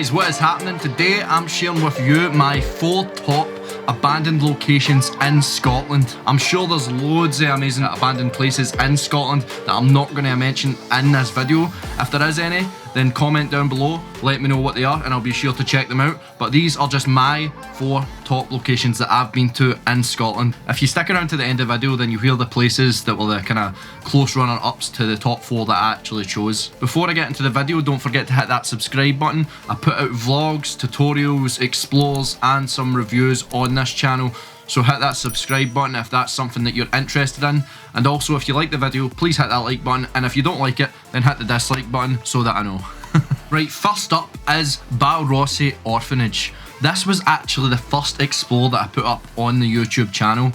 guys, what is happening? Today I'm sharing with you my 4 top abandoned locations in Scotland. I'm sure there's loads of amazing abandoned places in Scotland that I'm not going to mention in this video. If there is any, then comment down below, let me know what they are and I'll be sure to check them out. But these are just my 4 top locations that I've been to in Scotland. If you stick around to the end of the video, then you hear the places that were the kind of close runner-ups to the top 4 that I actually chose. Before I get into the video, don't forget to hit that subscribe button. I put out vlogs, tutorials, explores and some reviews on this channel. So hit that subscribe button if that's something that you're interested in. And also if you like the video, please hit that like button. And if you don't like it, then hit the dislike button so that I know. Right, first up is Balrossie Orphanage. This was actually the first explore that I put up on the YouTube channel.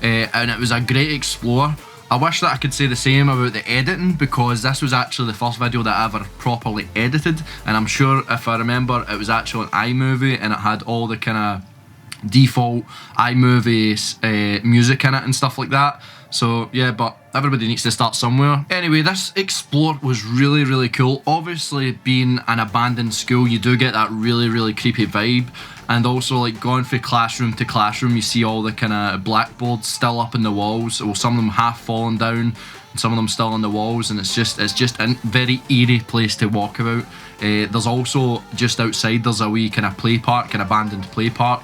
And it was a great explore. I wish that I could say the same about the editing, because this was actually the first video that I ever properly edited. And I'm sure if I remember, it was actually an iMovie and it had all the kind of default iMovie music in it and stuff like that. So yeah, but everybody needs to start somewhere. Anyway, this explore was really cool. Obviously, being an abandoned school, you do get that really creepy vibe. And also, like, going from classroom to classroom, you see all the kind of blackboards still up in the walls. Well, some of them half fallen down, and some of them still on the walls. And it's just a very eerie place to walk about. There's also, just outside, there's a wee kind of play park, an abandoned play park.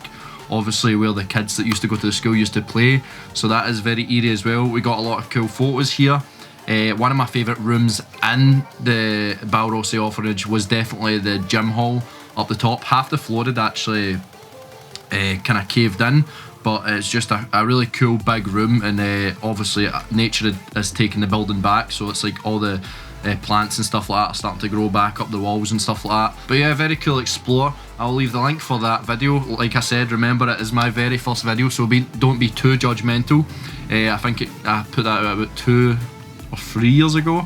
Obviously where the kids that used to go to the school used to play, so that is very eerie as well. We got a lot of cool photos here. One of my favourite rooms in the Balrossie Orphanage was definitely the gym hall up the top. Half the floor had actually kind of caved in, but it's just a really cool big room, and obviously nature has taken the building back, so it's like all the plants and stuff like that are starting to grow back up the walls and stuff like that. But yeah, very cool explore. I'll leave the link for that video. Like I said, remember, it is my very first video, so don't be too judgmental. I think I put that out about 2 or 3 years ago.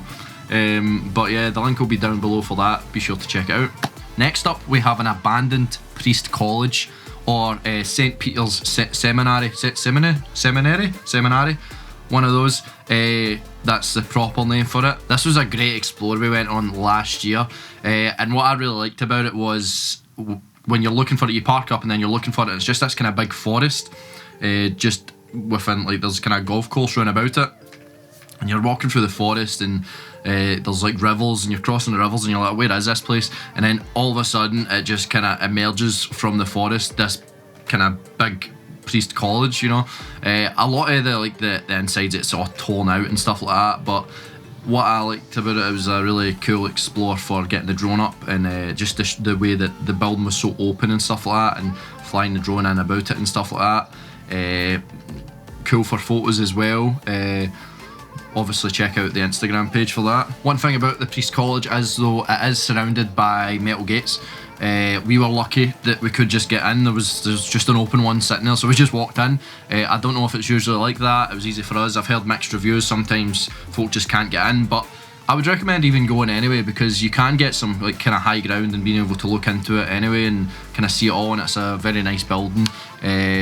But yeah, the link will be down below for that. Be sure to check it out. Next up, we have an abandoned priest college, or St. Peter's Seminary. One of those. That's the proper name for it. This was a great explore we went on last year, and what I really liked about it was when you're looking for it, you park up and then you're looking for it, and it's just this kind of big forest, just within, like, there's kind of golf course round about it, and you're walking through the forest, and there's like rivers, and you're crossing the rivers, and you're like, where is this place? And then all of a sudden it just kind of emerges from the forest, this kind of big priest college, you know. A lot of the insides, it's all torn out and stuff like that, but what I liked about it was a really cool explore for getting the drone up, and just the way that the building was so open and stuff like that, and flying the drone in about it and stuff like that. Cool for photos as well. Obviously check out the Instagram page for that. One thing about the priest college is, though, it is surrounded by metal gates. We were lucky that we could just get in. There's just an open one sitting there, so we just walked in. I don't know if it's usually like that. It was easy for us. I've heard mixed reviews. Sometimes folk just can't get in, but I would recommend even going anyway, because you can get some like kind of high ground and being able to look into it anyway and kind of see it all, and it's a very nice building.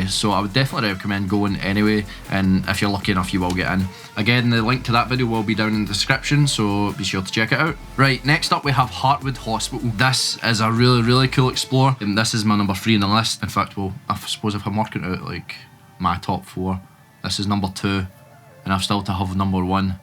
So I would definitely recommend going anyway, and if you're lucky enough, you will get in. Again, the link to that video will be down in the description, so be sure to check it out. Right, next up we have Hartwood Hospital. This is a really cool explore, and this is my number 3 on the list. In fact, well, I suppose if I'm working out like my top 4, this is number 2, and I've still to have number 1.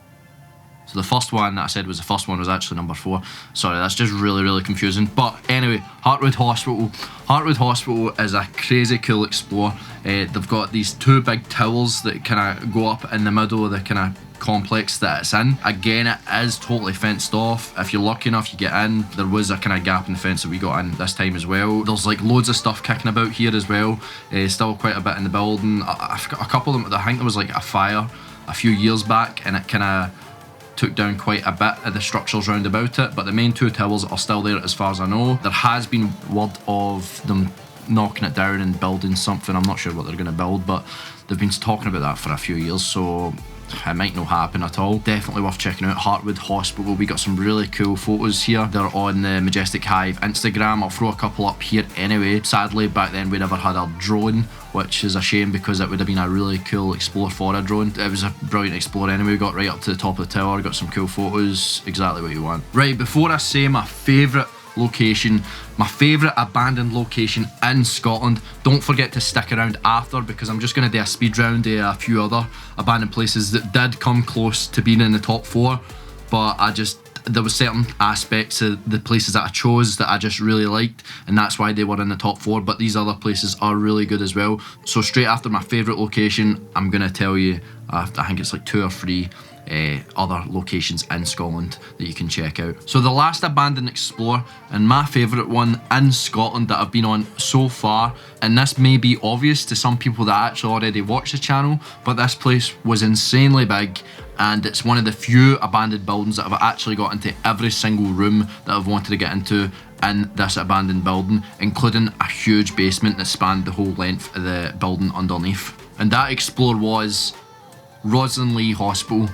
So the first one that I said was the first one was actually number 4. Sorry, that's just really confusing. But anyway, Hartwood Hospital. Hartwood Hospital is a crazy cool explore. They've got these 2 big towers that kind of go up in the middle of the kind of complex that it's in. Again, it is totally fenced off. If you're lucky enough, you get in. There was a kind of gap in the fence that we got in this time as well. There's like loads of stuff kicking about here as well. Still quite a bit in the building. I've got a couple of them. I think there was like a fire a few years back, and it kind of took down quite a bit of the structures round about it, but the main 2 towers are still there as far as I know. There has been word of them knocking it down and building something. I'm not sure what they're going to build, but they've been talking about that for a few years, so it might not happen at all. Definitely worth checking out Hartwood Hospital. We got some really cool photos here. They're on the Majestic Hive Instagram. I'll throw a couple up here anyway. Sadly, back then we never had our drone, which is a shame because it would have been a really cool explore for a drone. It was a brilliant explore anyway. We got right up to the top of the tower, got some cool photos, exactly what you want. Right, before I say my favourite location, my favourite abandoned location in Scotland. Don't forget to stick around after, because I'm just going to do a speed round of a few other abandoned places that did come close to being in the top 4, but there was certain aspects of the places that I chose that I just really liked, and that's why they were in the top 4, but these other places are really good as well. So straight after my favourite location, I'm going to tell you, I think it's like 2 or 3 other locations in Scotland that you can check out. So the last abandoned explore, and my favourite one in Scotland that I've been on so far, and this may be obvious to some people that actually already watch the channel, but this place was insanely big, and it's one of the few abandoned buildings that I've actually got into every single room that I've wanted to get into in this abandoned building, including a huge basement that spanned the whole length of the building underneath. And that explore was Rosslynlee Hospital.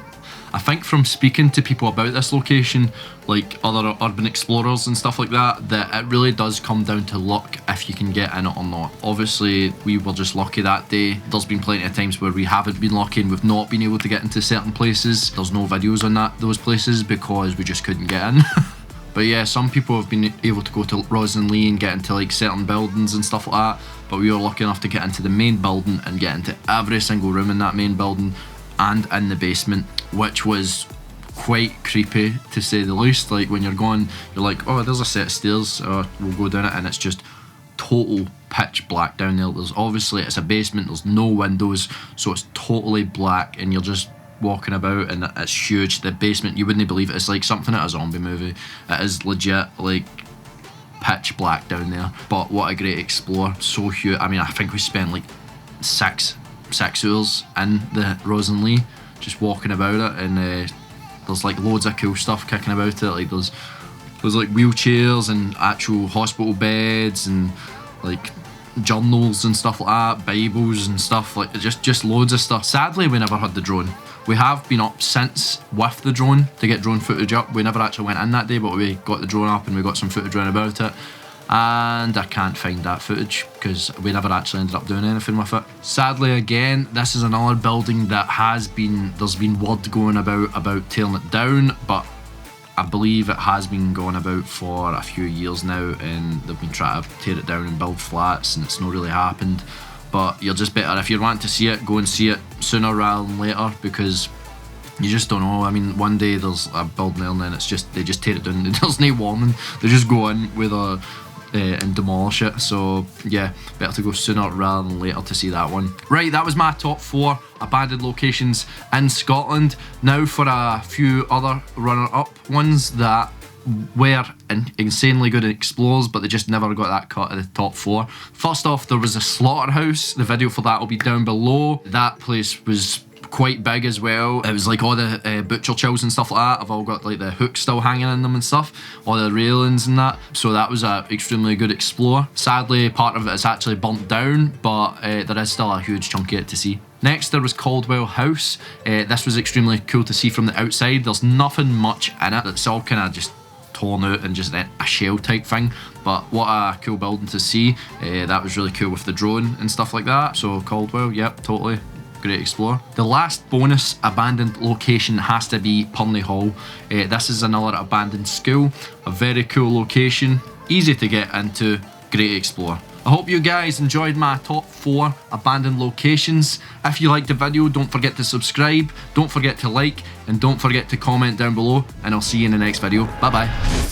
I think from speaking to people about this location, like other urban explorers and stuff like that, that it really does come down to luck if you can get in it or not. Obviously, we were just lucky that day. There's been plenty of times where we haven't been lucky and we've not been able to get into certain places. There's no videos on those places because we just couldn't get in. But yeah, some people have been able to go to Rosslynlee and get into like certain buildings and stuff like that, but we were lucky enough to get into the main building and get into every single room in that main building and in the basement, which was quite creepy to say the least. Like when you're going, you're like, oh, there's a set of stairs, we'll go down it, and it's just total pitch black down there. There's obviously, it's a basement, there's no windows, so it's totally black, and you're just walking about, and it's huge. The basement, you wouldn't believe it. It's like something out of a zombie movie. It is legit like pitch black down there, but what a great explore. So huge. I mean, I think we spent like six hours in the Rosslynlee just walking about it, and there's like loads of cool stuff kicking about it. Like there's like wheelchairs and actual hospital beds and like journals and stuff like that, Bibles and stuff, like just loads of stuff. Sadly, we never had the drone. We have been up since with the drone to get drone footage up. We never actually went in that day, but we got the drone up and we got some footage around about it. And I can't find that footage because we never actually ended up doing anything with it. Sadly, again, this is another building that there's been word going about tearing it down, but I believe it has been going about for a few years now, and they've been trying to tear it down and build flats, and it's not really happened. But you're just better, if you're wanting to see it, go and see it sooner rather than later, because you just don't know. I mean, one day there's a building there and then they just tear it down. There's no warning. They just go in with and demolish it. So yeah, better to go sooner rather than later to see that one. Right, that was my top 4 abandoned locations in Scotland. Now for a few other runner-up ones that were insanely good explorers, but they just never got that cut of the top 4. First off, there was a slaughterhouse. The video for that will be down below. That place was quite big as well. It was like all the butcher chills and stuff like that have all got like the hooks still hanging in them and stuff, all the railings and that, so that was a extremely good explore. Sadly, part of it is actually burnt down, but there is still a huge chunk of it to see. Next, there was Caldwell House. This was extremely cool to see from the outside. There's nothing much in it. It's all kind of just torn out and just a shell type thing, but what a cool building to see. That was really cool with the drone and stuff like that. So Caldwell, yep, totally great explore. The last bonus abandoned location has to be Pirniehall. This is another abandoned school, a very cool location, easy to get into, great explore. I hope you guys enjoyed my top 4 abandoned locations. If you liked the video, don't forget to subscribe, don't forget to like, and don't forget to comment down below, and I'll see you in the next video. Bye bye.